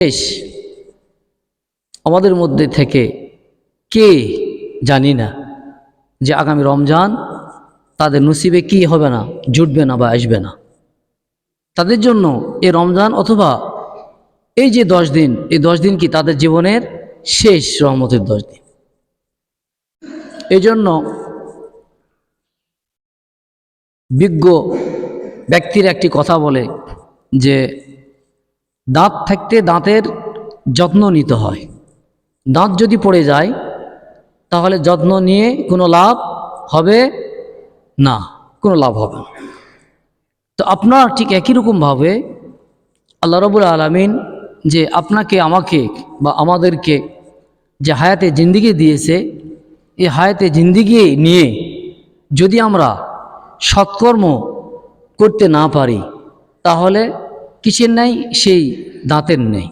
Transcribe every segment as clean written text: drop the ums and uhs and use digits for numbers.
শেষ আমাদের মধ্যে থেকে কে জানি না যে আগামী রমজান তাদের নসিবে কি হবে না, জুটবে না বা আসবে না। তাদের জন্য এই রমজান অথবা এই যে 10 দিন, এই 10 দিন কি তাদের জীবনের শেষ রহমতের 10 দিন। এই জন্য বিজ্ঞ ব্যক্তির একটি কথা বলে যে দাঁত থাকতে দাঁতের যত্ন নিতে হয়। দাঁত যদি পড়ে যায় তাহলে যত্ন নিয়ে কোনো লাভ হবে না, কোনো লাভ হবে না। তো আপনার ঠিক একই রকমভাবে আল্লাহ রাব্বুল আলামিন যে আপনাকে, আমাকে বা আমাদেরকে যে হায়াতে জিন্দিগি দিয়েছে, এই হায়াতে জিন্দিগি নিয়ে যদি আমরা সৎকর্ম করতে না পারি তাহলে কিসের নেই? সেই দাঁতের নেই।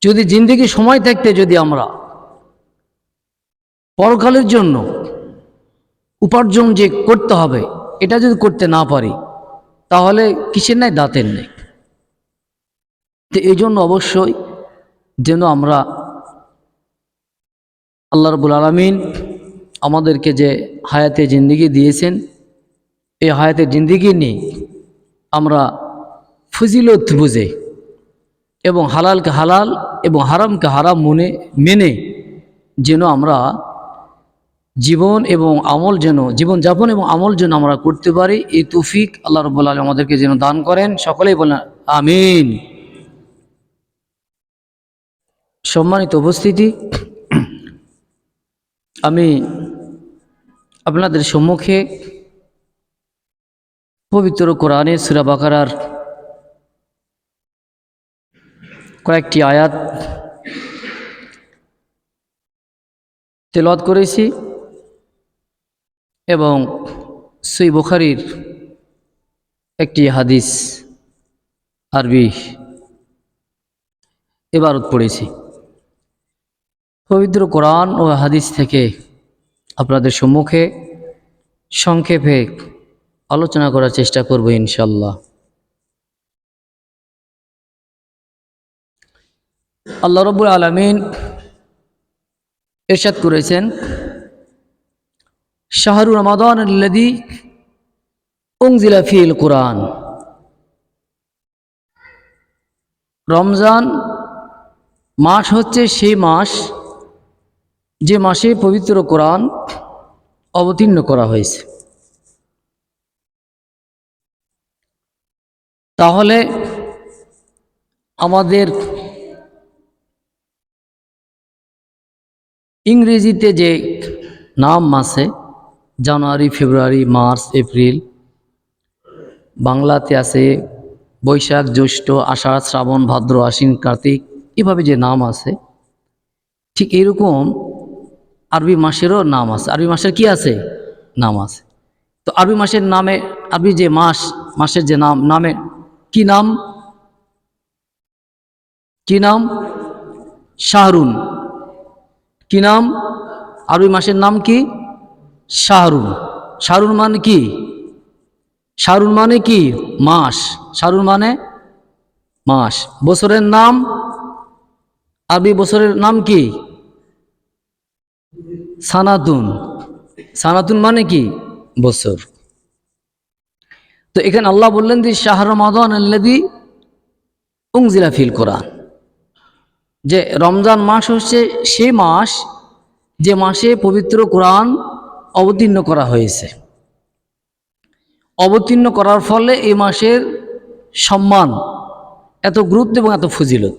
যদি জিন্দিগি সময় থাকতে যদি আমরা পরকালের জন্য উপার্জন যে করতে হবে এটা যদি করতে না পারি তাহলে কিসের নাই? দাঁতের নেই। তো এই জন্য অবশ্যই যেন আমরা আল্লাহ রাব্বুল আলামিন আমাদেরকে যে হায়াতে জিন্দিগি দিয়েছেন, এই হায়াতে জিন্দিগি নিয়ে আমরা ফজিলত বুঝে এবং হালালকে হালাল এবং হারামকে হারাম মেনে যেন আমরা জীবন এবং আমল যেন জীবনযাপন এবং আমল যেন আমরা করতে পারি, এই তৌফিক আল্লাহ রাব্বুল আলামিন আমাদেরকে যেন দান করেন। সকলেই বলেন আমিন। সম্মানিত উপস্থিতি, আমি আপনাদের সম্মুখে পবিত্র কোরআনে সূরা বাকারার কয়েকটি আয়াত তেলাওয়াত করেছি এবং সহিহ বুখারীর একটি হাদিস আরবি ইবারত পড়েছি। পবিত্র কোরআন ও হাদিস থেকে আপনাদের সম্মুখে সংক্ষেপে আলোচনা করার চেষ্টা করব ইনশাআল্লাহ। আল্লাহ রাব্বুল আলামিন ইরশাদ করেছেন, শাহরু রমাদান আল্লাযী উনজিলা ফীহিল কুরআন। রমজান মাস হচ্ছে সেই মাস যে মাসে পবিত্র কোরআন অবতীর্ণ করা হয়েছে। তাহলে আমাদের ইংরেজিতে যে নাম আছে জানুয়ারি, ফেব্রুয়ারি, মার্চ, এপ্রিল, বাংলাতে আছে বৈশাখ, জ্যৈষ্ঠ, আষাঢ়, শ্রাবণ, ভাদ্র, আশ্বিন, কার্তিক, এভাবে যে নাম আছে ঠিক এরকম আরবি মাসেরও নাম আছে। আরবি মাসের কি আছে? নাম আছে। তো আরবি মাসের নামে, আরবি যে মাসের যে নামে কি নাম? কি নাম? শাহরুন। কি নাম? আরবি মাসের নাম কি? শাহরুন। শাহরুন মানে কি? শাহরুন মানে কি? মাস। শাহরুন মানে মাস। বছরের নাম, আরবি বছরের নাম কি? সানাতুন। সানাতুন মানে কি? বছর। তো এখানে আল্লাহ বললেন যে শাহরু রমাদান আল্লাযী উনজিলা ফীহিল কুরআন, যে রমজান মাস হচ্ছে সেই মাস যে মাসে পবিত্র কোরআন অবতীর্ণ করা হয়েছে। অবতীর্ণ করার ফলে এই মাসের সম্মান, এত গুরুত্ব এবং এত ফজিলত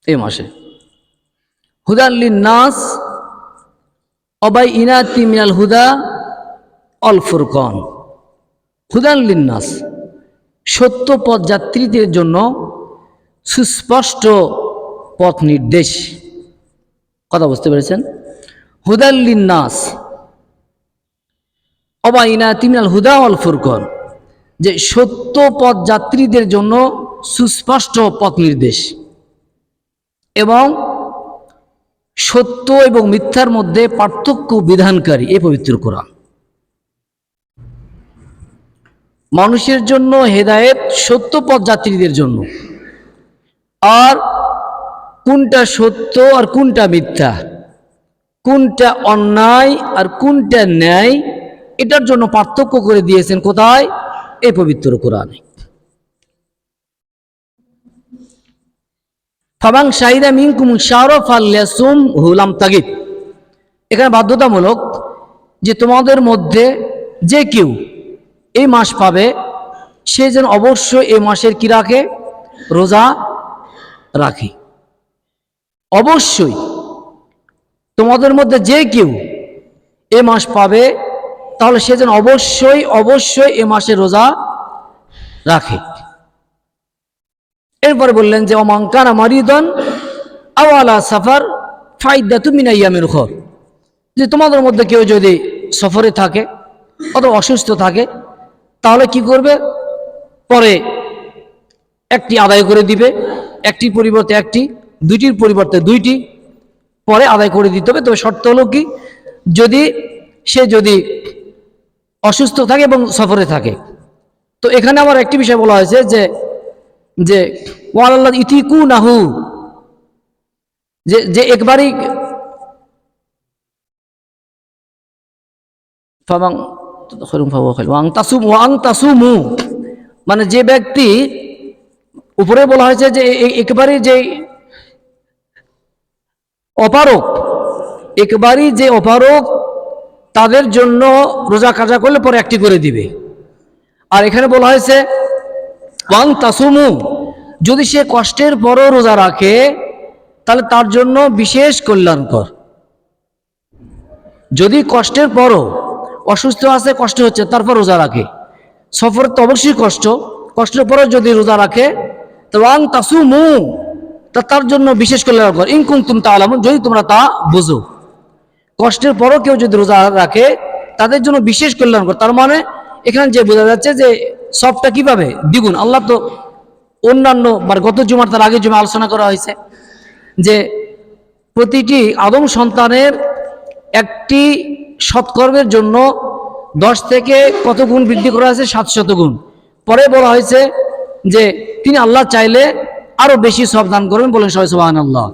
এই মাসে। হুদাল লিন্নাস ওয়া বাইয়িনাতিম মিনাল হুদা ওয়াল ফুরকান। হুদাল লিন্নাস, সত্য পথ যাত্রীদের জন্য সুস্পষ্ট পথ নির্দেশ। কথা বুঝতে পেরেছেন? হুদাল লিন্নাস ওয়া বাইয়িনাতিম মিনাল হুদা ওয়াল ফুরকান, যে সত্য পথ যাত্রীদের জন্য সুস্পষ্ট পথ নির্দেশ এবং সত্য এবং মিথ্যার মধ্যে পার্থক্য বিধানকারী এই পবিত্র কোরআন। মানুষের জন্য হেদায়েত সত্য পথ যাত্রীদের জন্য, আর কোনটা সত্য আর কোনটা মিথ্যা, কোনটা অন্যায় আর কোনটা ন্যায়, এটার জন্য পার্থক্য করে দিয়েছেন কোথায়? এই পবিত্র কোরআনে। ফামান শাহিদা মিনকুম শাহরা ফালইয়াসুম হুলাম তাগিদ, এখানে বাধ্যতামূলক যে তোমাদের মধ্যে যে কেউ এই মাস পাবে সে যেন অবশ্যই এই মাসের কি রাখে? রোজা রাখে। অবশ্যই তোমাদের মধ্যে যে কেউ এ মাস পাবে তাহলে সে যেন অবশ্যই অবশ্যই এ মাসে রোজা রাখে। এরপরে বললেন যে ওমান কানা মারিদান আও আলা সাফার ফাইদ্দাতুম মিন আইয়ামিন উখর, যে তোমাদের মধ্যে কেউ যদি সফরে থাকে অথবা অসুস্থ থাকে তাহলে কি করবে? পরে একটি আদায় করে দিবে, একটির পরিবর্তে একটি, দুইটির পরিবর্তে দুইটি পরে আদায় করে দিতে হবে। তবে শর্ত হলো কি, সে যদি অসুস্থ থাকে এবং সফরে থাকে। তো এখানে আবার একটি বিষয় বলা হয়েছে যে যে ওয়ালাল্লাহ ইতিকু নাহু, যে একবারই মানে যে ব্যক্তি, উপরে বলা হয়েছে যে একবারই যে অপারক, একবারই যে অপারক তাদের জন্য রোজা কাজা করলে পরে একটি করে দিবে। আর এখানে বলা হয়েছে ওয়াং তাসুমু, যদি সে কষ্টের পরও রোজা রাখে তাহলে তার জন্য বিশেষ কল্যাণকর। যদি কষ্টের পরও, অসুস্থ আছে, কষ্ট হচ্ছে, তারপর রোজা রাখে, সফর তো অবশ্যই কষ্টের পরও যদি রোজা রাখে তো ওয়াং তাসুমু, তার জন্য বিশেষ কল্যাণকর। ইন কুনতুম তা'লামুন, যদি তোমরা তা বুঝো। কষ্টের পরও কেউ যদি রোজা রাখে তাদের জন্য বিশেষ কল্যাণকর। তার মানে এখানে যে বোঝা যাচ্ছে যে সবটা কিভাবে দ্বিগুণ। আল্লাহ তো অন্যান্য গত জুমার তার আগে জুমা আলোচনা করা হয়েছে যে প্রতিটি আদম সন্তানের একটি সৎকর্মের জন্য 10 থেকে কত গুণ বৃদ্ধি করা হয়েছে? 700 গুণ। পরে বলা হয়েছে যে তিনি আল্লাহ চাইলে আরো বেশি সব দান করবেন, বলেন সবাই সুবহানাল্লাহ।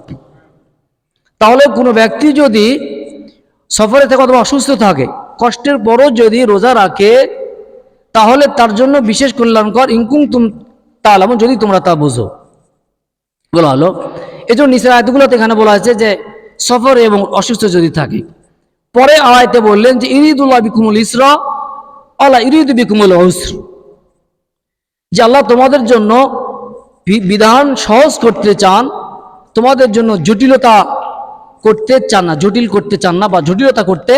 তাহলে কোনো ব্যক্তি যদি সফরে থাকে অথবা অসুস্থ থাকে, কষ্টের পরও যদি রোজা রাখে তাহলে তার জন্য বিশেষ কল্যাণকর। ইন কুনতুম তা'লামুন, যদি তোমরা তা বুঝো বলা হলো। এই জন্য নিচের আয়াতগুলোতে এখানে বলা হয়েছে যে সফরে এবং অসুস্থ যদি থাকে। পরে আয়াতে বললেন যে ইরিদুল্লাহ বিকুমুল ইসরা আলা ইরিদু বিকুমুল উসর, যে আল্লাহ তোমাদের জন্য বিধান সহজ করতে চান, তোমাদের জন্য জটিলতা করতে চান না, জটিল করতে চান না বা জটিলতা করতে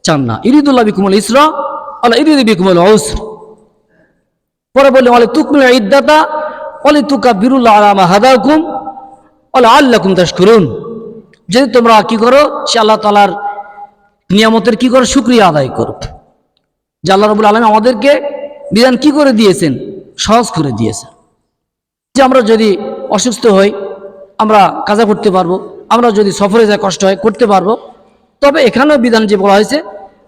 চান না। ইরিদুল্লাহ বিকুমুল ইসরা আলা ইরিদু বিকুমুল উসর। পরে বললেন ওয়ালি তুকমিলু ইদ্দাতা ওয়ালি তুকাব্বিরুল্লাহ আলা মা হাদাকুম ওয়া লাআল্লাকুম তাশকুরুন, যদি তোমরা কি করো? সে আল্লাহ তাআলার নিয়ামতের কি করো? শুকরিয়া আদায় করো। যে আল্লাহ রাব্বুল আলামিন আমাদেরকে বিধান কি করে দিয়েছেন? সহজ করে দিয়েছেন। যে আমরা যদি অসুস্থ হই আমরা কাজা করতে পারবো, আমরা যদি সফরে যায় কষ্ট হয় করতে পারবো। তবে এখানেও বিধান যে বলা হয়েছে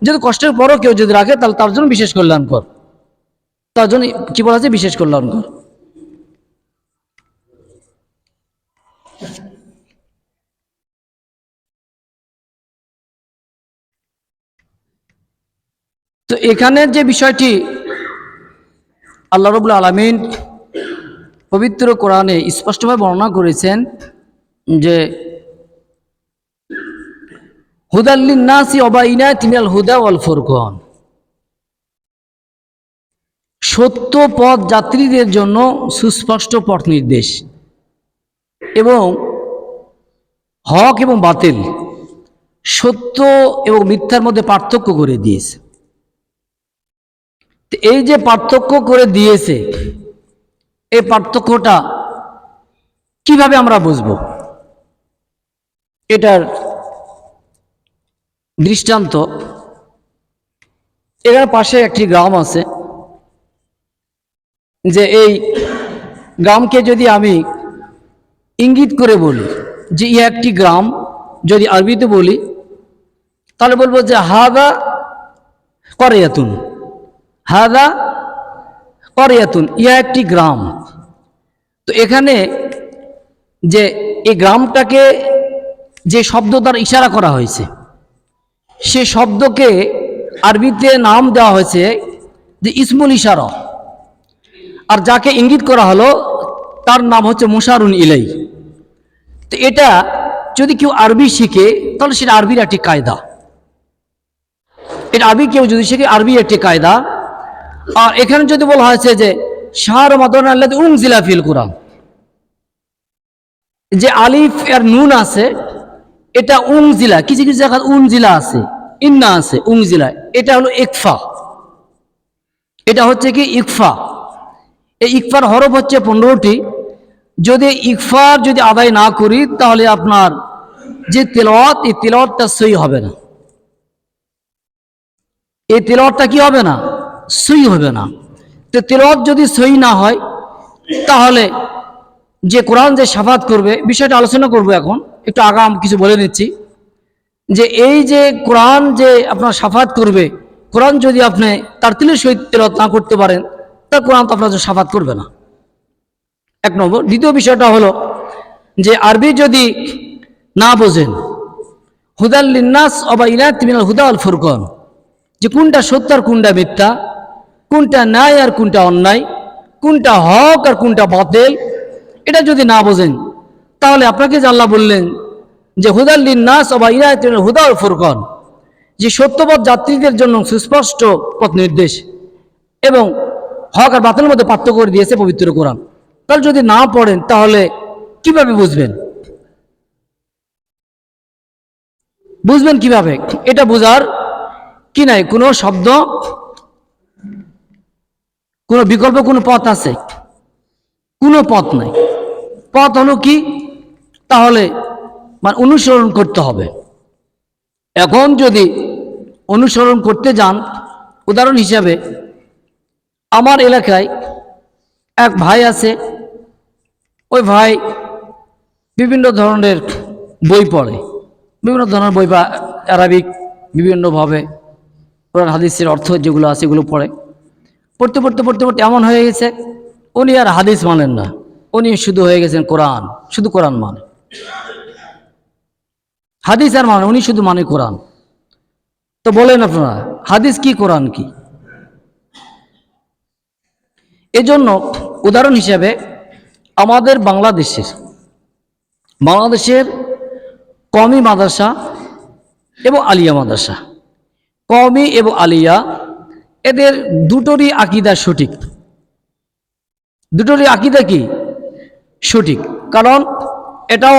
যদি কষ্টের পরও কেউ যদি রাখে তাহলে তার জন্য বিশেষ কল্যাণকর, তার জন্য কি বলা হয়েছে? বিশেষ কল্যাণকর। তো এখানের যে বিষয়টি আল্লাহ রাব্বুল আলামিন পবিত্র কোরআনে স্পষ্টভাবে বর্ণনা করেছেন যে হুদাল লিন-নাসি ওয়া বাইনাতিন মিনাল হুদা ওয়াল ফুরকান, সত্য পথ যাত্রীদের জন্য সুস্পষ্ট পথ নির্দেশ এবং হক এবং বাতিল, সত্য এবং মিথ্যার মধ্যে পার্থক্য করে দিয়েছে। এই যে পার্থক্য করে দিয়েছে, এই পার্থক্যটা কিভাবে আমরা বুঝবো? এটার দৃষ্টান্ত এখানে পাশে একটি গ্রাম আছে, যে এই গ্রামকে যদি আমি ইঙ্গিত করে বলি যে ই একটি গ্রাম, যদি আরবিতে বলি তাহলে বলবো যে হাদা করিয়াতুন, হাদা করিয়াতুন, ইহা একটি গ্রাম। তো এখানে যে এই গ্রামটাকে যে শব্দ দ্বারা ইশারা করা হয়েছে, সে শব্দকে আরবিতে নাম দেওয়া হয়েছে যে ইসমুল ইশারা, আর যাকে ইঙ্গিত করা হলো তার নাম হচ্ছে মুশারুন ইলাই। তো এটা যদি কেউ আরবি শিখে তাহলে সেটা আরবির একটি কায়দা, এটা আরবি কেউ যদি শিখে আরবি একটি কায়দা। আর এখানে যদি বলা হয়েছে যে শাহর রমাদান আল্লাযী উনজিলা ফিল কুরআন, যে আলিফ আর নুন আছে এটা উনজিলা, কিছু কিছু জায়গায় উনজিলা আছে, ইন্না আছে, উনজিলা, এটা হলো ইকফা, এটা হচ্ছে কি ইকফা। এই ইকফার হরফ হচ্ছে 15টি। যদি ইকফার যদি আদায় না করি তাহলে আপনার যে তিলাওয়াত, এই তিলাওয়াতটা সহি হবে না, এই তিলাওয়াতটা কি হবে না, সহি হবে না। তো তিলাওয়াত যদি সহি না হয় তাহলে যে কোরআন যে শাফাত করবে, বিষয়টা আলোচনা করব এখন, একটু আগাম কিছু বলে নিচ্ছি যে এই যে কোরআন যে আপনার শাফাত করবে, কোরআন যদি আপনি তার তিলের সহিত তিলাওয়াত না করতে পারেন তা কোরআন তো আপনার শাফাত করবে না, এক নম্বর। দ্বিতীয় বিষয়টা হলো যে আরবি যদি না বোঝেন, হুদাল লিন্নাস ওয়া বাইনাতিন মিনাল হুদা ওয়াল ফুরকান, যে কোনটা সত্য আর কোনটা মিথ্যা, কোনটা ন্যায় আর কোনটা অন্যায়, কোনটা হক আর কোনটা বাতিল, এটা যদি না বোঝেন তাহলে আপনাকে যে আল্লাহ বললেন যে হুদাল লিন্নাস ওয়া বাইনাতিন মিনাল হুদা ওয়াল ফুরকান, যে সত্যপথ যাত্রীদের জন্য সুস্পষ্ট পথ নির্দেশ এবং হক আর বাতিলের মধ্যে পার্থক্য করে দিয়েছে পবিত্র কোরআন। তাহলে যদি না পড়েন তাহলে কিভাবে বুঝবেন, বুঝবেন কিভাবে? এটা বোঝার কি নাই কোনো শব্দ, কোনো বিকল্প কোনো পথ আছে? কোনো পথ নাই। পথ হলো কি? তাহলে মানে অনুসরণ করতে হবে। এখন যদি অনুসরণ করতে যান, উদাহরণ হিসাবে আমার এলাকায় এক ভাই আছে, ওই ভাই বিভিন্ন ধরনের বই পড়ে, বিভিন্ন ধরনের বই বা আরবিক বিভিন্নভাবে কোরআন হাদিসের অর্থ যেগুলো আছে এগুলো পড়ে। পড়তে পড়তে পড়তে পড়তে এমন হয়ে গেছে উনি আর হাদিস মানেন না, উনি শুধু হয়ে গেছেন কোরআন, শুধু কোরআন মানে, হাদিস আর মানে, উনি শুধু মানে কোরআন। তো বলেন আপনারা হাদিস কি কোরআন কি? এজন্য উদাহরণ হিসেবে আমাদের বাংলাদেশের কওমি মাদ্রাসা এবং আলিয়া মাদ্রাসা, কওমি এবং আলিয়া, এদের দুটোরই আকীদা সঠিক, দুটোরই আকীদা কি সঠিক। কারণ এটাও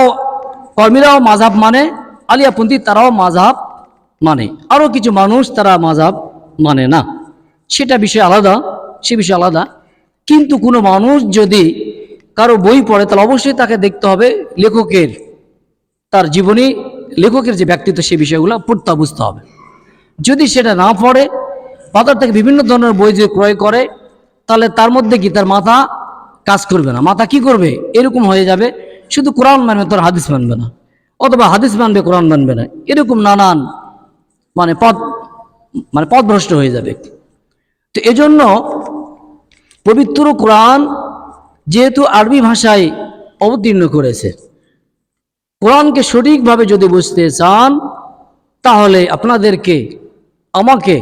কওমিরাও মাযহাব মানে, আলিয়াপন্থী তারাও মাযহাব মানে, আরও কিছু মানুষ তারা মাযহাব মানে না, সেটা বিষয় আলাদা, সে বিষয় আলাদা। কিন্তু কোনো মানুষ যদি কারো বই পড়ে তাহলে অবশ্যই তাকে দেখতে হবে লেখকের, তার জীবনী, লেখকের যে ব্যক্তিত্ব, সে বিষয়গুলো পড়তে বুঝতে হবে। যদি সেটা না পড়ে, বাজার থেকে বিভিন্ন ধরনের বই যদি ক্রয় করে, তাহলে তার মধ্যে কি তার মাথা কাজ করবে না। মাথা কি করবে? এরকম হয়ে যাবে, শুধু কোরআন মানবে, তোর হাদিস মানবে না, অথবা হাদিস মানবে কোরআন মানবে না, এরকম নানান পথভ্রষ্ট হয়ে যাবে। তো এজন্য পবিত্র কোরআন যেহেতু আরবি ভাষায় অবতীর্ণ করেছে, কোরআনকে সঠিকভাবে যদি বুঝতে চান তাহলে আপনাদেরকে, আমাকে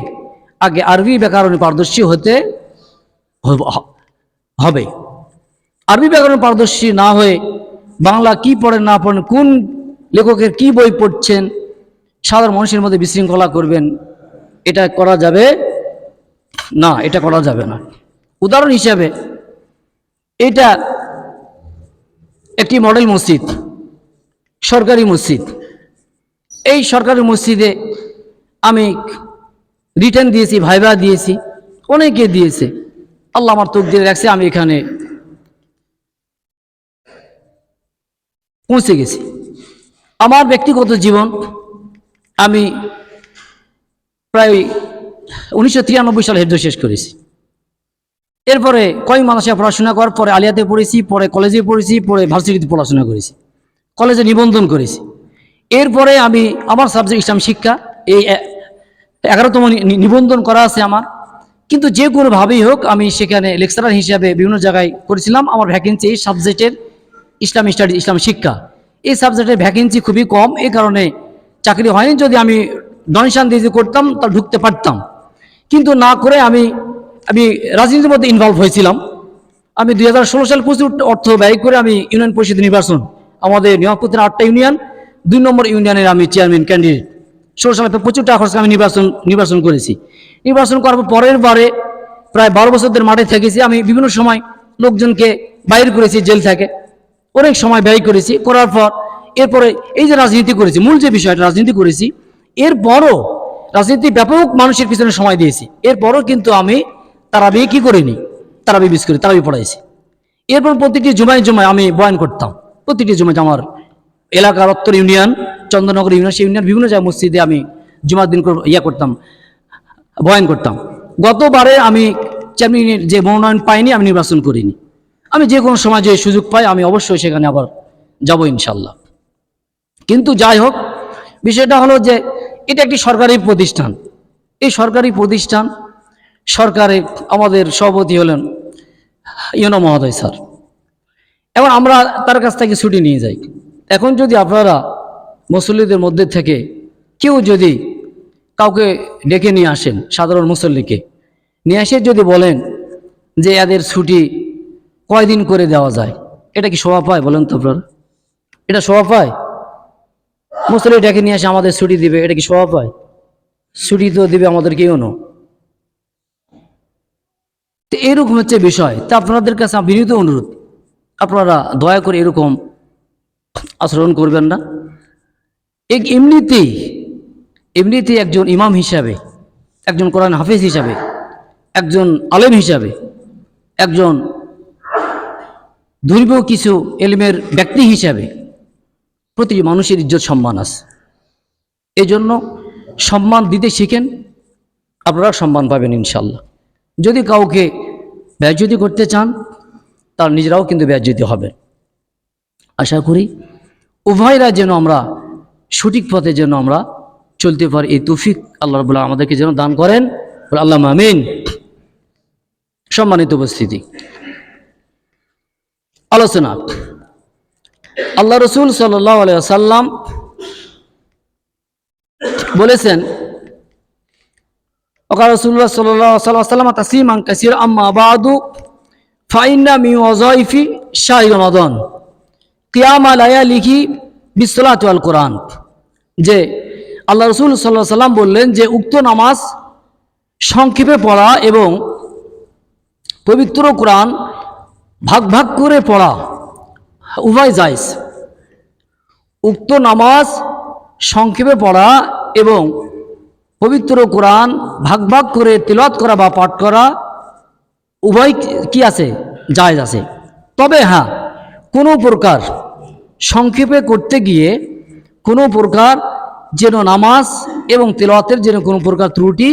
আগে আরবি ব্যাকরণে পারদর্শী হতে হবে। আরবি ব্যাকরণ পারদর্শী না হয়ে বাংলা কি পড়েন না পড়েন, কোন লেখকের কি বই পড়ছেন, সাধারণ মানুষের মধ্যে বিশৃঙ্খলা করবেন, এটা করা যাবে না, এটা করা যাবে না। উদাহরণ হিসাবে এটা একটি মডেল মসজিদ, সরকারি মসজিদ। এই সরকারি মসজিদে আমি রিটার্ন দিয়েছি, ভাইবা দিয়েছি, অনেকে দিয়েছে, আল্লাহ আমার তকদিরে রাখছে আমি এখানে পৌঁছে গেছি। আমার ব্যক্তিগত জীবন, আমি প্রায় 1993 সালে হেফজ শেষ করেছি। এরপরে কয়েক মাদ্রাসায় পড়াশোনা করার পরে আলিয়াতে পড়েছি, পরে কলেজে পড়েছি, পরে ভার্সিটিতে পড়াশোনা করেছি, কলেজে নিবন্ধন করেছি। এরপরে আমি আমার সাবজেক্ট ইসলাম শিক্ষা, এই 11তম নিবন্ধন করা আছে আমার, কিন্তু যে কোনোভাবেই হোক আমি সেখানে লেকচারার হিসাবে বিভিন্ন জায়গায় করেছিলাম। আমার ভ্যাকেন্সি এই সাবজেক্টের ইসলাম স্টাডি, ইসলাম শিক্ষা, এই সাবজেক্টের ভ্যাকেন্সি খুবই কম। এই কারণে চাকরি হয়নি। যদি আমি ডোনেশন দিয়ে করতাম তাহলে ঢুকতে পারতাম, কিন্তু না করে আমি আমি রাজনীতির মধ্যে ইনভলভ হয়েছিলাম। আমি 2016 সালে প্রচুর অর্থ ব্যয় করে আমি ইউনিয়ন পরিষদ নির্বাচন, আমাদের নিয়ামতপুরের 8টা ইউনিয়ন, 2 নম্বর ইউনিয়নের আমি চেয়ারম্যান ক্যান্ডিডেট। 16 সালে প্রচুর টাকা খরচ করে আমি নির্বাচন করেছি। নির্বাচন করার পরের বারে প্রায় 12 বছরদের মাঠে থেকেছি। আমি বিভিন্ন সময় লোকজনকে বাইর করেছি জেল থেকে, অনেক সময় ব্যয় করেছি। করার পর এরপরে এই যে রাজনীতি করেছি, মূল যে বিষয়টা রাজনীতি করেছি, এরপরও রাজনীতি ব্যাপক মানুষের পিছনে সময় দিয়েছি। এরপরও কিন্তু আমি তারাবি কি করিনি, তারাবি মিস করি, তারাবি পড়াইছি। এরপর প্রতিটি জুমায় আমি বয়ান করতাম। প্রতিটি জুমায় আমার এলাকার উত্তর ইউনিয়ন, চন্দ্রনগর ইউনিয়ন, সেই ইউনিয়ন বিভিন্ন জায়গায় মসজিদে আমি জুমার দিন করতাম, বয়ান করতাম। গতবারে আমি চেয়ারম্যানের যে মনোনয়ন পাইনি, আমি নির্বাচন করিনি। আমি যে কোনো সময় যে সুযোগ পাই আমি অবশ্যই সেখানে আবার যাব ইনশাল্লাহ। কিন্তু যাই হোক, বিষয়টা হলো যে এটা একটি সরকারি প্রতিষ্ঠান। এই সরকারি প্রতিষ্ঠান, সরকারে আমাদের সভাপতি হলেন ইউনো মহোদয় স্যার। এবং আমরা তার কাছ থেকে ছুটি নিয়ে যাই। এখন যদি আপনারা মুসল্লিদের মধ্যে থেকে কেউ যদি কাউকে ডেকে নিয়ে আসেন, সাধারণ মুসল্লিকে নিয়ে এসে যদি বলেন যে এদের ছুটি কয়দিন করে দেওয়া যায়, এটা কি শোভা পায় বলেন তো আপনারা? এটা শোভা পায়? মুসল্লি ডেকে নিয়ে এসে আমাদের ছুটি দিবে, এটা কি শোভা পায়? ছুটি তো দিবে আমাদের কেউ না। তো এরকম হচ্ছে বিষয়। তা আপনাদের কাছে বিনীত অনুরোধ, আপনারা দয়া করে এরকম আচরণ করবেন না। এমনিতেই একজন ইমাম হিসাবে, একজন কোরআন হাফেজ হিসাবে, একজন আলেম হিসাবে, একজন ধর্মীয় কিছু এলিমের ব্যক্তি হিসাবে প্রতিটি মানুষের ইজ্জত সম্মান আছে। এই জন্য সম্মান দিতে শিখেন, আপনারা সম্মান পাবেন ইনশাল্লাহ। যদি কাউকে বেইজ্জতি করতে চান তার নিজেরাও কিন্তু বেইজ্জতি হবেন। আশা করি উভয়রা যেন আমরা সঠিক পথে যেন আমরা চলতে পারি, এই তৌফিক আল্লাহ রাব্বুল আলামিন আমাদেরকে যেন দান করেন। আল্লাহুম্মা আমিন। সম্মানিত উপস্থিতি, আলোচনা, আল্লাহ রসুল সাল্লাল্লাহু আলাইহি ওয়াসাল্লাম বলেছেন, ওয়া রাসূলুল্লাহ সাল্লাল্লাহু আলাইহি ওয়াসাল্লাম তাসলিমান কাসীরা আম্মা বাদু ফাইন্না মিন ওয়াযাইফি শাহরি রমাদান কিয়ামা লায়ালিহি বিসসালাতি ওয়াল কোরআন। যে আল্লাহ রসুল সাল্লাল্লাহু আলাইহি ওয়াসাল্লাম বললেন যে উক্ত নামাজ সংক্ষেপে পড়া এবং পবিত্র কোরআন ভাগ ভাগ করে পড়া উভয় জায়েজ। উক্ত নামাজ সংক্ষেপে পড়া এবং পবিত্র কোরআন ভাগ ভাগ করে তিলাওয়াত করা বা পাঠ করা উভয় কি আছে, জায়েজ আছে। তবে হ্যাঁ, কোনো প্রকার সংক্ষেপে করতে গিয়ে কোনো প্রকার যেন নামাজ এবং তিলাওয়াতের যেন কোনো প্রকার ত্রুটি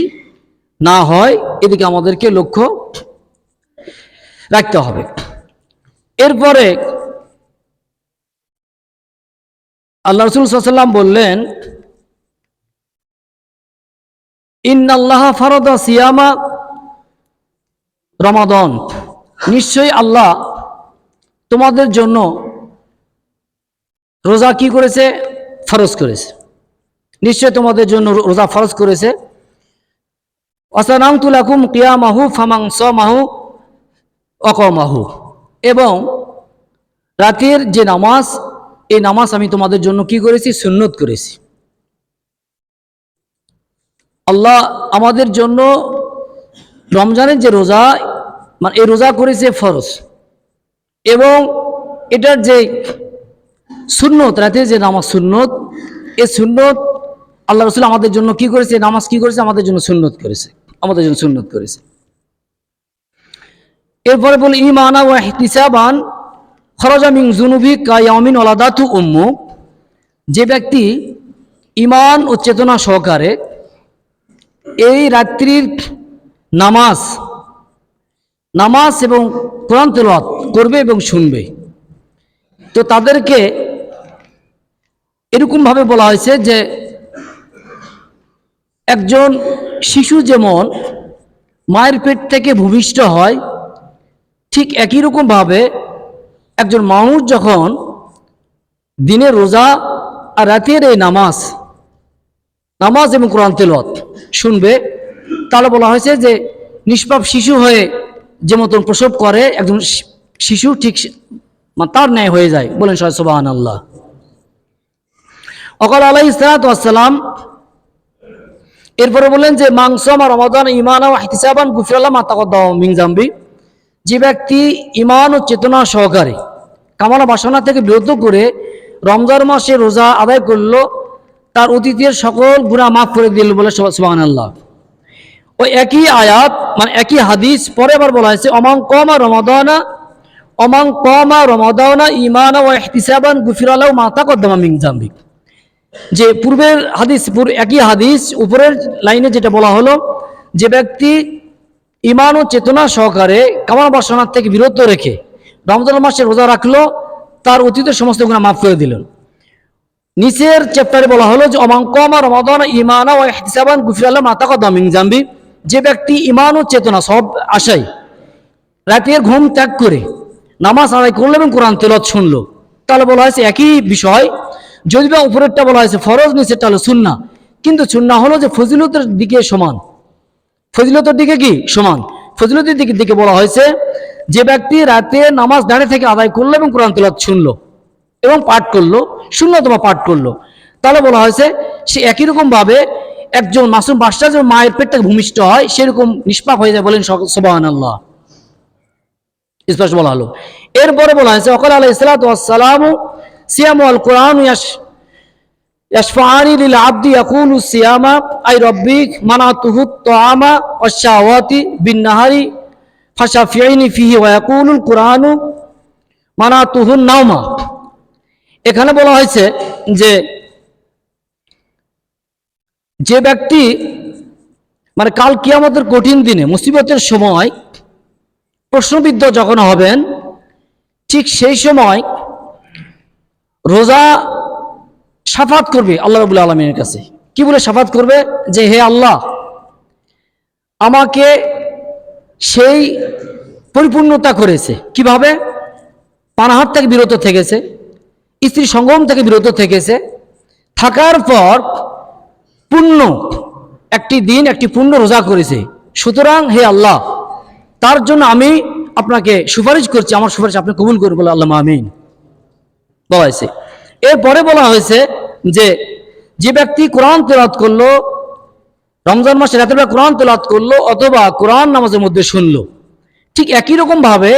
না হয়, এদিকে আমাদেরকে লক্ষ্য রাখতে হবে। এরপরে আল্লাহ রাসূল সাল্লাল্লাহু আলাইহি ওয়াসাল্লাম বললেন, ইন্নাল্লাহা ফারাদা সিয়ামা রমাদান, নিশ্চয়ই আল্লাহ তোমাদের জন্য রোজা কি করেছে, ফরজ করেছে। নিশ্চয় তোমাদের জন্য রোজা ফরজ করেছে। ওয়াসানামতু লাকুম কিয়ামাহু ফামান সামাহু ওয়া কামাহু, এবং রাতের যে নামাজ, এই নামাজ আমি তোমাদের জন্য কি করেছি, সুন্নত করেছি। আল্লাহ আমাদের জন্য রমজানের যে রোজা, মানে এই রোজা করেছে ফরজ, এবং এটার যে সুন্নত, রাতের যে নামাজ সুন্নত, এই সুন্নত আল্লাহ রাসূল আমাদের জন্য কি করেছে, নামাজ কি করেছে, আমাদের জন্য সুন্নত করেছে, আমাদের জন্য সুন্নত করেছে। এরপরে বলি ঈমানা ওয়া ইহতিসাবান খরাজা মিন যুনুবি কায়ামিন ওয়ালাদাতু উম্মু, যে ব্যক্তি ঈমান ও চেতনা সহকারে এই রাত্রির নামাজ এবং কোরআন তেলাওয়াত করবে এবং শুনবে, তো তাদেরকে এরকমভাবে বলা হয়েছে যে একজন শিশু যেমন মায়ের পেট থেকে ভূমিষ্ঠ হয়, ঠিক একই রকমভাবে একজন মানুষ যখন দিনের রোজা আর রাতের এই নামাজ এবং কোরআন তেলাওয়াত শুনবে, তাহলে বলা হয়েছে যে নিষ্পাপ শিশু হয়ে যে মতন প্রসব করে একজন শিশু, ঠিক তার ন্যায় হয়ে যায়। বলেন সুবহানাল্লাহ। অকাল আলাইহিস সালাতু ওয়াস সালাম এরপরে বললেন যে মাংসামা রমাদান ঈমানান ওয়া ইহতিসাবান গুফিরা লাহু মা তাকাদ্দামা মিন যামবি, যে ব্যক্তি ঈমান ও চেতনা সহকারে কামনা বাসনা থেকে বিরত করে রমজান মাসে রোজা আদায় করলো, তার অতীতের সকল গুনাহ মাফ করে দিল। বলে সুবহানাল্লাহ। ওই একই আয়াত মানে একই হাদিস পরে আবার বলা হয়েছে অমান কমা রমাদানা ঈমানান ওয়া ইহতিসাবান গুফিরা লাহু মা তাকাদ্দামা মিন যামবি, যে পূর্বের হাদিস একই হাদিস উপরের লাইনে যেটা বলা হলো, যে ব্যক্তি ঈমান ও চেতনা সহকারে কামনা বাসনা থেকে বিরত রেখে রমজান মাসে রোজা রাখলো, তার অতীতের সমস্ত গুনাহ মাফ করে দিলেন। নিচের চ্যাপ্টারে বলা হলো যে অমান কমা রমাদানা ঈমানান ওয়া ইহতিসাবান গুফিরা লাহু মা তাকাদ্দামা মিন যামবি, যে ব্যক্তি ঈমান ও চেতনা সব আশায় রাতের ঘুম ত্যাগ করে নামাজ আদায় করলো এবং কোরআন তেলাওয়াত শুনলো, তাহলে বলা হয়েছে একই বিষয়। যদি বা উপরেরটা বলা হয়েছে ফরজ, নিচেরটা হলো সুন্নাহ, কিন্তু সুন্নাহ হলো যে ফজিলতের দিকে সমান, ফজিলতের দিকে কি সমান, ফজিলতের দিকে বলা হয়েছে যে ব্যক্তি রাতে নামাজ দাঁড়িয়ে থেকে আদায় করলো এবং কোরআন তেলাওয়াত শুনলো এবং পাঠ করলো, শূন্যতম পাঠ করলো, তাহলে বলা হয়েছে সে একই রকম ভাবে একজন মাসুম বাচ্চা যে মায়ের পেট থেকে ভূমিষ্ঠ হয় সেরকম নিষ্পাপ হয়ে যায়। বলেন সুবহানাল্লাহ। স্পষ্ট বলা হলো। এরপরে বলা হয়েছে ওয়াকাল আলাইহিস সালাতু ওয়াস সালামু সিয়ামু আল কুরআন ইয়াশফাআনি লিল আবদি ইয়াকুলু সিয়ামা আই রাব্বিক মানাতুহু তাআমা ওয়াশ শাওয়াতি বিন নাহারি ফাশাফিইনি ফিহি ওয়া ইয়াকুলুল কুরআনু মানাতুহু নাওমা। এখানে বলা হয়েছে যে ব্যক্তি মানে কাল কিয়ামতের কঠিন দিনে মুসিবতের সময় প্রশ্নবিদ্ধ যখন হবেন, ঠিক সেই সময় রোজা শাফাত করবে আল্লাহ রাব্বুল আলামিনের কাছে। কি বলে শাফাত করবে? যে হে আল্লাহ, আমাকে সেই পরিপূর্ণতা করেছে কিভাবে? পানাহার থেকে বিরত থেকেছে, স্ত্রী সঙ্গম থেকে বিরত থেকেছে, থাকার পর পূর্ণ একটি দিন একটি পূর্ণ রোজা করেছে। সুতরাং হে আল্লাহ, তার জন্য আমি আপনাকে সুপারিশ করছি, আমার সুপারিশ আপনি কবুল করুন। বলে আল্লাহ আমিন বলা হয়েছে। এরপরে বলা হয়েছে যে ব্যক্তি কোরআন তেলাওয়াত করলো, রমজান মাসে রাতের বেলা কোরআন তেলাওয়াত করলো অথবা কোরআন নামাজের মধ্যে শুনলো, ঠিক একই রকম ভাবে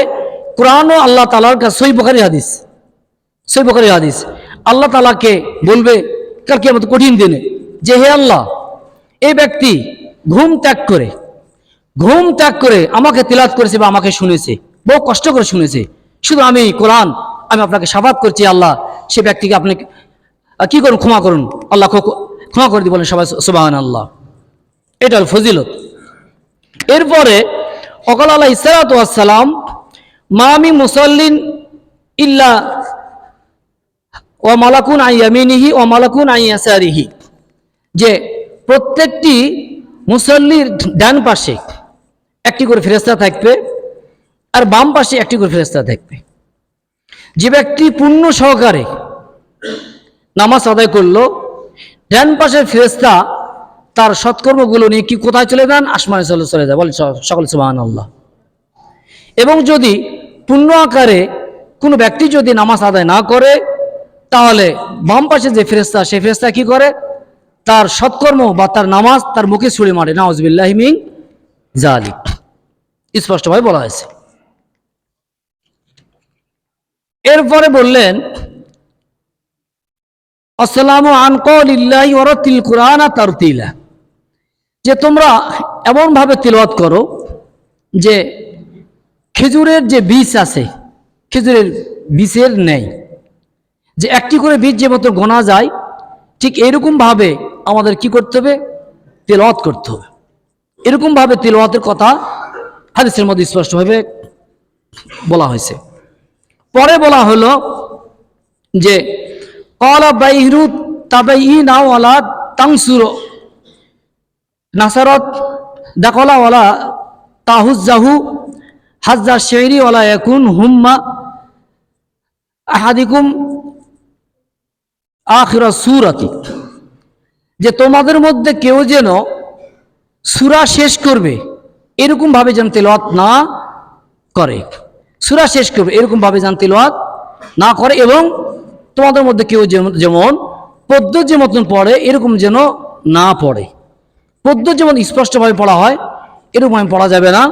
কোরআনও আল্লাহ তাআলার কাছে সহিহ বুখারী হাদিস আল্লাহ তাআলাকে বলবে কাল কিয়ামত কঠিন দিনে যে হে আল্লাহ, এই ব্যক্তি ঘুম ত্যাগ করে আমাকে তিলাওয়াত করেছে বা আমাকে শুনেছে, বহু কষ্ট করে শুনেছে, শুধু আমি আপনাকে শাফাত করছি আল্লাহ, সে ব্যক্তিকে আপনি কি করুন, ক্ষমা করুন আল্লাহ, ক্ষমা করে দিই। বলেন সবাই সুবহানাল্লাহ। এটা হল ফজিলত। এরপরে ওয়াকাল আলাইহিস সালাতু ওয়াস সালাম মা মিন মুসাল্লিন ইল্লা ওয়া মালাকুন আন ইয়ামিনিহি ওয়া মালাকুন আন ইয়াসারিহি, যে প্রত্যেকটি মুসল্লির ডান পাশে একটি করে ফেরেশতা থাকবে আর বাম পাশে একটি করে ফেরেশতা থাকবে। যে ব্যক্তি পূর্ণ সহকারে নামাজ আদায় করলো, ডান পাশের ফেরেশতা তার সৎকর্মগুলো নিয়ে কি কোথায় চলে যান? আসমানে চলে যায়। বলে সকল সুবহানাল্লাহ। এবং যদি পূর্ণ আকারে কোনো ব্যক্তি যদি নামাজ আদায় না করে, তাহলে বাম পাশে যে ফেরেশতা, সেই ফেরেশতা কি করে? তার সৎকর্ম বা তার নামাজ তার মুখে ছুঁড়ে মারে। নাউযুবিল্লাহি মিন যালিক, স্পষ্টভাবে বলা হয়েছে। এরপরে বললেন আসসালামু আন কওলিল্লাহি ওয়া রাতিল কুরআনা তারতিলা, যে তোমরা এমন ভাবে তিলাওয়াত করো যে খেজুরের যে বীজ আছে, খেজুরের বীজের নেই, যে একটি করে বীজ যে মতো গোনা যায়, ঠিক এইরকম ভাবে আমাদের কি করতে হবে? তিলাওয়াত করতে হবে। এরকম ভাবে তিলাওয়াতের কথা হাদিসের মধ্যে স্পষ্টভাবে বলা হয়েছে। পরে বলা হলো যে ক্বালা বাইরু তাবাইনা ওয়ালা তানসুরু নাসারাত দাখালা ওয়ালা তাহুজ্জাহু হাজ্জা শেরি ওয়ালা ইয়াকুন হুম্মা আহাদিকুম আখিরা সূরাতি, যে তোমাদের মধ্যে কেউ যেন সূরা শেষ করবে এরকম ভাবে যেন তেলাওয়াত না করে, সূরা শেষ করবে এরকম ভাবে যেন তেলাওয়াত না করে, এবং তোমাদের মধ্যে কেউ যেমন পদ্য যে মতন পড়ে এরকম যেন না পড়ে। পদ্য যেমন স্পষ্টভাবে পড়া হয় এরকম আমি পড়া যাবে না,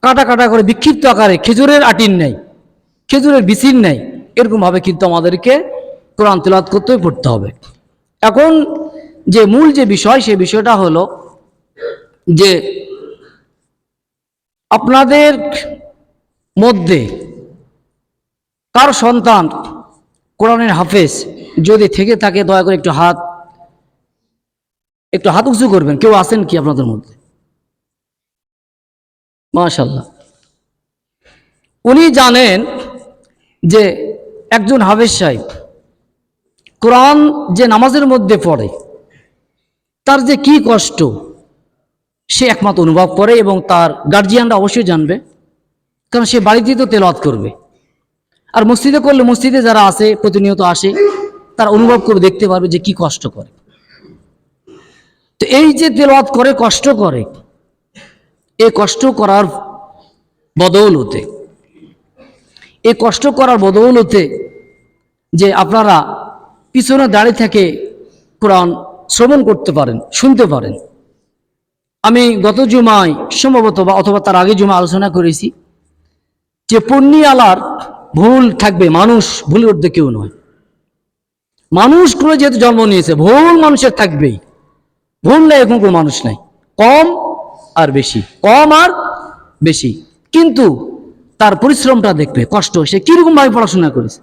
কাটা কাটা করে বিক্ষিপ্ত আকারে খেজুরের আটির নেই, খেজুরের বিচির নেই, এরকমভাবে কিন্তু আমাদেরকে কোরআন তেলাওয়াত করতে পড়তে হবে। এখন যে মূল যে বিষয় সেই বিষয়টা হলো যে আপনাদের মধ্যে কার সন্তান কোরআনের হাফেজ যদি থেকে থাকে দয়া করে একটু হাত উঁচু করবেন। কেউ আছেন কি আপনাদের মধ্যে? মাশাআল্লাহ। উনি জানেন যে একজন হাফেজ সাহেব কোরআন যে নামাজের মধ্যে পড়ে তার যে কি কষ্ট সে একমাত্র অনুভব করে, এবং তার গার্জিয়ানরা অবশ্যই জানবে, কারণ সে বাড়িতেই তো তেলাওয়াত করবে। আর মসজিদে করলে মসজিদে যারা আসে প্রতিনিয়ত আসে তারা অনুভব করে দেখতে পারবে যে কি কষ্ট করে। তো এই যে তেলাওয়াত করে কষ্ট করে, এই কষ্ট করার বদৌলতে যে আপনারা পিছনে দাঁড়িয়ে থেকে কোরআন শ্রবণ করতে পারেন, শুনতে পারেন। আমি গত জুমায় সম্ভবত বা অথবা তার আগে জুমা আলোচনা করেছি যে পূর্ণিয়ালার ভুল থাকবে, মানুষ ভুলের ঊর্ধ্বে কেউ নয়। মানুষগুলো যেহেতু জন্ম নিয়েছে ভুল মানুষের থাকবেই, ভুল নেই এখন কোনো মানুষ নাই, কম আর বেশি, কিন্তু তার পরিশ্রমটা দেখবে, কষ্ট, সে কিরকম ভাবে পড়াশোনা করেছে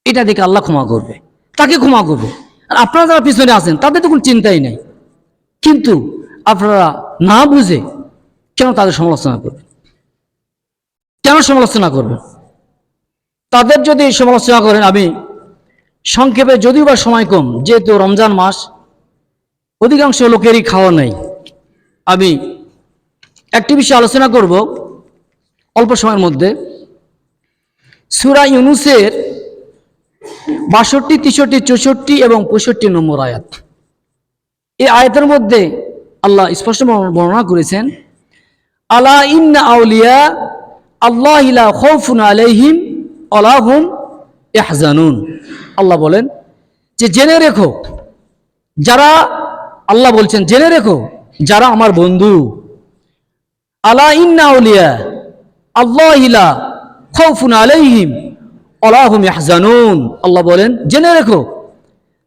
এটা দেখে আল্লাহ ক্ষমা করবে, তাকে ক্ষমা করবে। আর আপনারা যারা পিছনে আছেন তাদের তো কোনো চিন্তাই নাই, কিন্তু আপনারা না বুঝে কেন তাদের সমালোচনা করবেন? তাদের যদি সমালোচনা করেন, আমি সংক্ষেপে, যদিও বা সময় কম, যেহেতু রমজান মাস অধিকাংশ লোকেরই খাওয়া নাই, আমি একটি বিষয় আলোচনা করব অল্প সময়ের মধ্যে। সূরা ইউনূসের ৬২, ৬৩, ৬৪ এবং ৬৫ নম্বর আয়াত। এই আয়াতের মধ্যে আল্লাহ স্পষ্ট বর্ণনা করেছেন, আলা ইন্না আউলিয়া আল্লাহি লা খাউফুন আলাইহিম ওয়ালা হুম ইয়াহজানুন। আল্লাহ বলেন যে জেনে রেখো, যারা, আল্লাহ বলছেন জেনে রেখো যারা আমার বন্ধু, আলা ইন্না আউলিয়া আল্লাহি লা খাউফুন আলাইহিম ওয়ালা হুম ইয়াহজানুন। আল্লাহ বলেন জেনে রেখো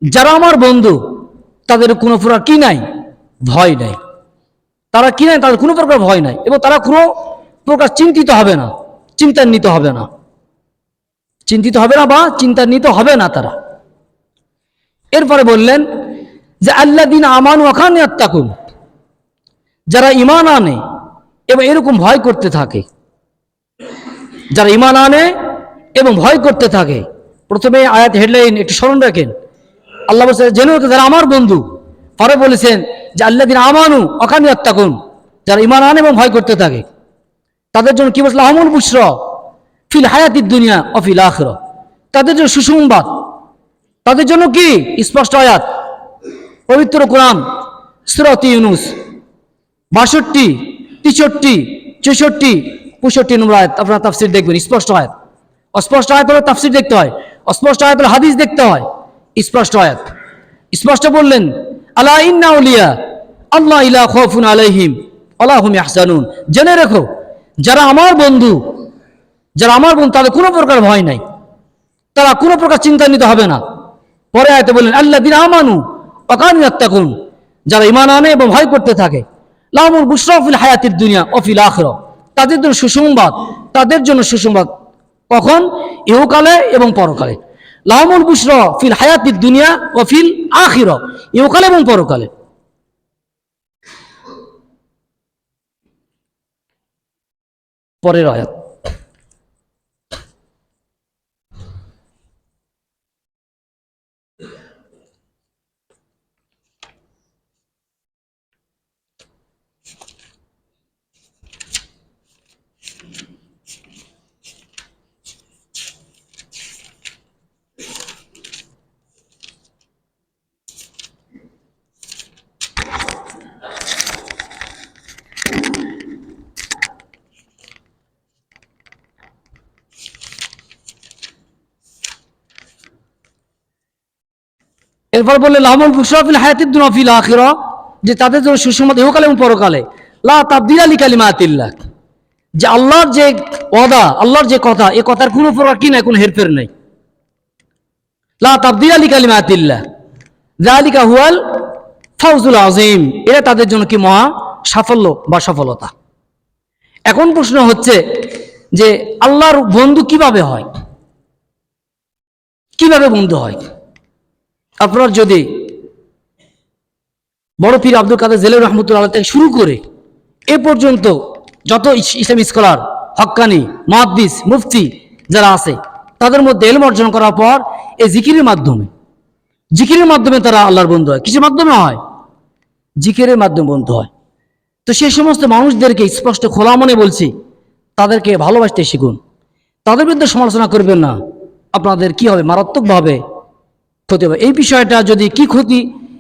যারা আমার বন্ধু তাদের কোনো প্রকার কি নাই, ভয় নাই। তারা কি নাই, তাদের কোনো প্রকার ভয় নাই, এবং তারা কোনো প্রকার চিন্তিত হবে না বা চিন্তান্বিত হবে না তারা। এরপরে বললেন যে আল্লাযীনা আমানু ওয়া কানু ইয়াত্তাকুন, যারা ঈমান আনে এবং এরকম ভয় করতে থাকে, যারা ঈমান আনে এবং ভয় করতে থাকে। প্রথমে আয়াত হেডলাইন একটু স্মরণ রাখেন, আল্লাহ বলছেন জেনে রেখো যারা আমার বন্ধু, পরে বলেছেন যে আল্লাযীনা আমানু ওয়া কানু ইয়াত্তাকুন, যারা ঈমান আনে এবং ভয় করতে থাকে তাদের জন্য কি বলছে, লাহুমুল বুশরা ফিল হায়াতিদ দুনিয়া ওয়া ফিল আখিরাহ, তাদের জন্য সুসংবাদ, তাদের জন্য কি স্পষ্ট আয়াত, পবিত্র কোরআন সূরা ইউনূস ৬২, ৬৩, ৬৪, ৬৫ নম্বর আয়াত। আপনারা তাফসীর দেখবেন, স্পষ্ট আয়াত। অস্পষ্ট আয়াত হলে তাফসীর দেখতে হয়, অস্পষ্ট আয়াত হলে হাদিস দেখতে হয়। স্পষ্ট আয়াত স্পষ্ট বললেন, আলা ইন্না আউলিয়া আল্লাহি লা খাউফুন আলাইহিম ওয়ালা হুম ইয়াহজানুন, জেনে রেখো যারা আমার বন্ধু তাদের কোনো প্রকার ভয় নাই, তারা কোনো প্রকার চিন্তান্বিত হবে না। পরে আয়াতে বললেন আল্লাযীনা আমানু ওয়া কানু ইয়াত্তাকুন, যারা ঈমান আনে এবং ভয় করতে থাকে, লাহুমুল বুশরা ফিল হায়াতিদ দুনিয়া ওয়া ফিল আখিরাহ, তাদের জন্য সুসংবাদ, কখন? ইহকালে এবং পরকালে। লাহুমুল বুশরা ফিল হায়াতিদ দুনিয়া ওয়া ফিল আখিরাহ, ইহকালে এবং পরকালে। পরের আয়াত, এরপর বললে লাহুমুল বুশরা ফিল হায়াতিদ দুনিয়া ফিল আখিরা, যে তাদের জন্য সুসংবাদ ইহকালে এবং পরকালে। লা তাবদীলা লিকালিমাতিল্লাহ, যে আল্লাহর যে ওয়াদা, আল্লাহর যে কথা, এই কথার কোনো প্রকার কি নাই, কোনো হেরফের নাই। লা তাবদীলা লিকালিমাতিল্লাহ যালিকা হুয়াল ফাউজুল আযীম, এটা তাদের জন্য কি মহা সাফল্য বা সফলতা। এখন প্রশ্ন হচ্ছে যে আল্লাহর বন্ধু কিভাবে হয়, কিভাবে বন্ধু হয়? আপনার যদি বড় পীর আব্দুল কাদের জেলানী রহমতুল্লাহ থেকে শুরু করে এ পর্যন্ত যত ইসলামী স্কলার, হক্কানি, মুহাদ্দিস, মুফতি যারা আছে, তাদের মধ্যে ইলম অর্জন করার পর এই জিকিরের মাধ্যমে তারা আল্লাহর বন্ধু হয়। কিসের মাধ্যমে হয়? জিকিরের মাধ্যমে বন্ধু হয়। তো সেই সমস্ত মানুষদেরকে স্পষ্ট খোলা মনে বলছি, তাদেরকে ভালোবাসতে শিখুন, তাদের বিরুদ্ধে সমালোচনা করবেন না, আপনাদের কি হবে, মারাত্মকভাবে ক্ষতি হবে। এই বিষয়টা যদি কি ক্ষতি,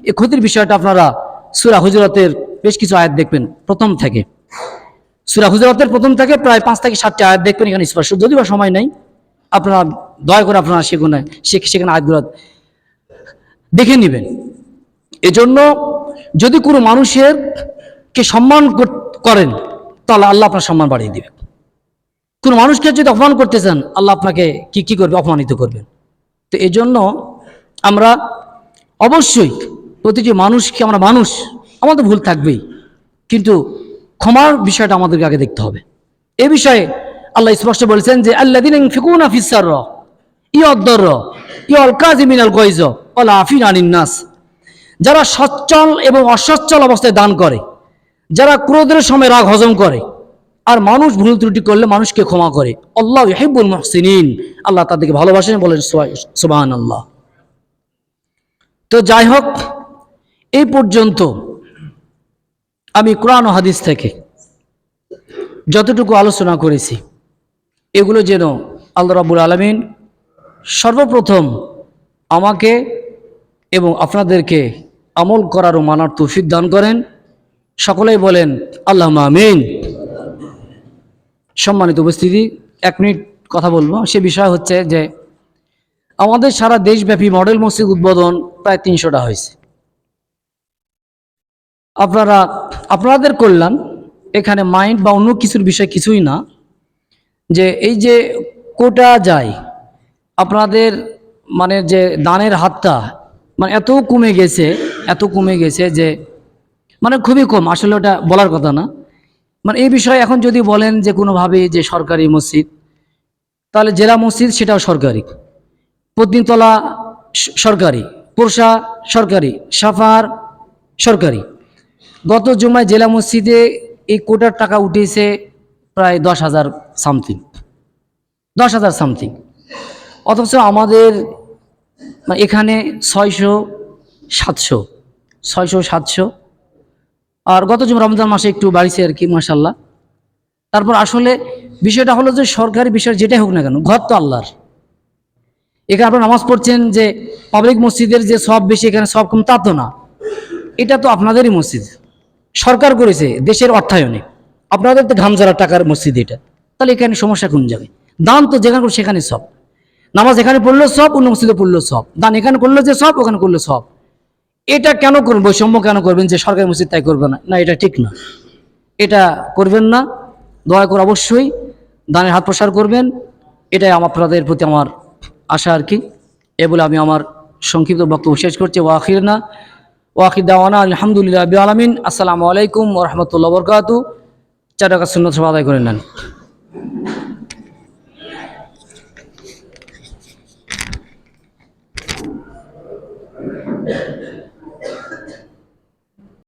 এই ক্ষতির বিষয়টা আপনারা সূরা হুজুরাতের বেশ কিছু আয়াত দেখবেন, প্রথম থেকে সূরা হুজুরাতের প্রথম থেকে প্রায় 5 থেকে 7টি আয়াত দেখবেন। এখানে স্পষ্ট, যদিও সময় নাই, আপনারা দয়া করে আপনারা সেখানে আয়াতগুলো দেখে নেবেন। এজন্য যদি কোনো মানুষের কে সম্মান করেন, তাহলে আল্লাহ আপনার সম্মান বাড়িয়ে দিবেন। কোনো মানুষকে যদি অপমান করতে চান, আল্লাহ আপনাকে কি করবে, অপমানিত করবেন। তো এই জন্য আমরা অবশ্যই প্রতিটি মানুষকে, আমরা মানুষ, আমাদের ভুল থাকবেই, কিন্তু ক্ষমার বিষয়টা আমাদেরকে আগে দেখতে হবে। এ বিষয়ে আল্লাহ স্পষ্ট বলেছেন যে আল্লাযীনা ইউনফিকুনা ফিস সাররা ইয়াদ-দাররা ওয়াল কাযিমিনাল গায়জ ওয়াল আফিনা আনিন নাস, যারা সচ্ছল এবং অসচ্ছল অবস্থায় দান করে, যারা ক্রোধের সময় রাগ হজম করে, আর মানুষ ভুল ত্রুটি করলে মানুষকে ক্ষমা করে। আল্লাহু ইউহিব্বুল মুহসিনিন, আল্লাহ তাদেরকে ভালোবাসেন, বলেন সুবহানাল্লাহ। তো যাই হোক, এই পর্যন্ত আমি কোরআন ও হাদিস থেকে যতটুকু আলোচনা করেছি, এগুলো যেন আল্লাহ রাব্বুল আলামিন সর্বপ্রথম আমাকে এবং আপনাদেরকে আমল করার ও মানার তৌফিক দান করেন। সকলেই বলেন আল্লাহুম্মা আমিন। সম্মানিত উপস্থিতি, 1 মিনিট কথা বলবো। সে বিষয় হচ্ছে যে আমাদের সারা দেশব্যাপী মডেল মসজিদ উদ্বোধন প্রায় 300টা হয়েছে। আপনাদের কল্যাণ, এখানে মাইন্ড বা অন্য কিছুর বিষয় কিছুই না, যে এই যে কোটা যায়, আপনাদের মানে যে দানের হাতটা মানে এত কমে গেছে যে মানে খুবই কম, আসলে ওটা বলার কথা না। মানে এই বিষয়ে এখন যদি বলেন যে কোনোভাবে যে সরকারি মসজিদ, তাহলে জেলা মসজিদ সেটাও সরকারি, পত্নীতলা সরকারি, পোরশা সরকারি, সাফার সরকারি। গত জুমায় জেলা মসজিদে এই কোটার টাকা উঠেছে প্রায় 10,000 সামথিং, অথচ আমাদের এখানে 600-700, আর গত জুমা রমজান মাসে একটু বাড়িছে আর কি, মাশাআল্লাহ। তারপর আসলে বিষয়টা হলো যে সরকারি বিষয় যেটাই হোক না কেন, ঘর তো আল্লাহর। এখানে আপনারা নামাজ পড়ছেন যে পাবলিক মসজিদের যে সব বেশি, এখানে সব কম, তা তো না। এটা তো আপনাদেরই মসজিদ, সরকার করেছে দেশের অর্থায়নে, আপনাদের তো ঘামঝাড়া টাকার মসজিদ এটা। তাহলে এখানে সমস্যা কোন জায়গায়? দান তো যেখানে করো সেখানে সব, নামাজ এখানে পড়লো সব, অন্য মসজিদে পড়লো সব, দান এখানে করলো যে সব, ওখানে করলো সব। এটা কেন করবেন, বৈষম্য কেন করবেন যে সরকারি মসজিদ তাই করবে না? না, এটা ঠিক না, এটা করবেন না। দয়া করে অবশ্যই দানের হাত প্রসার করবেন, এটাই আপনাদের প্রতি আমার আশা আর কি। এ বলে আমি আমার সংক্ষিপ্ত বক্তব্য শেষ করছি। ওয়াখির দাওয়ানা আলহামদুলিল্লাহ রাব্বিল আলামিন। আসসালামু আলাইকুম ওয়া রাহমাতুল্লাহি ওয়া বারাকাতুহু। 4 রাকাত সুন্নাত সব আদায় করে নেন।